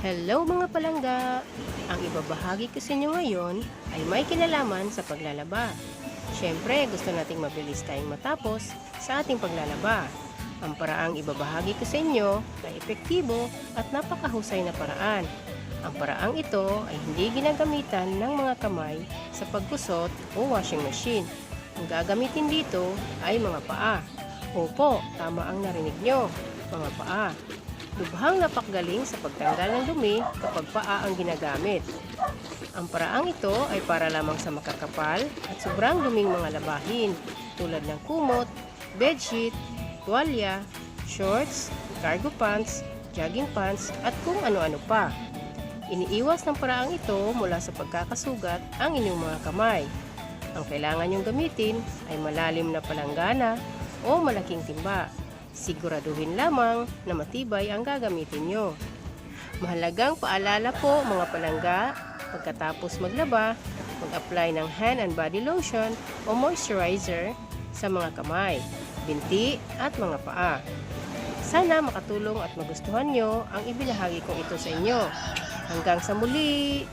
Hello mga palangga! Ang ibabahagi ko sa inyo ngayon ay may kinalaman sa paglalaba. Siyempre, gusto nating mabilis tayong matapos sa ating paglalaba. Ang paraang ibabahagi ko sa inyo ay epektibo at napakahusay na paraan. Ang paraang ito ay hindi ginagamitan ng mga kamay sa pagkusot o washing machine. Ang gagamitin dito ay mga paa. Opo, tama ang narinig nyo, mga paa. Lubhang napakagaling sa pagtanggal ng dumi kapag paa ang ginagamit. Ang paraang ito ay para lamang sa makakapal at sobrang duming mga labahin tulad ng kumot, bedsheet, tuwalya, shorts, cargo pants, jogging pants at kung ano-ano pa. Iniiwas ng paraang ito mula sa pagkakasugat ang inyong mga kamay. Ang kailangan nyong gamitin ay malalim na palanggana o malaking timba. Siguraduhin lamang na matibay ang gagamitin nyo. Mahalagang paalala po mga palangga, pagkatapos maglaba, mag-apply ng hand and body lotion o moisturizer sa mga kamay, binti at mga paa. Sana makatulong at magustuhan nyo ang ibinahagi kong ito sa inyo. Hanggang sa muli!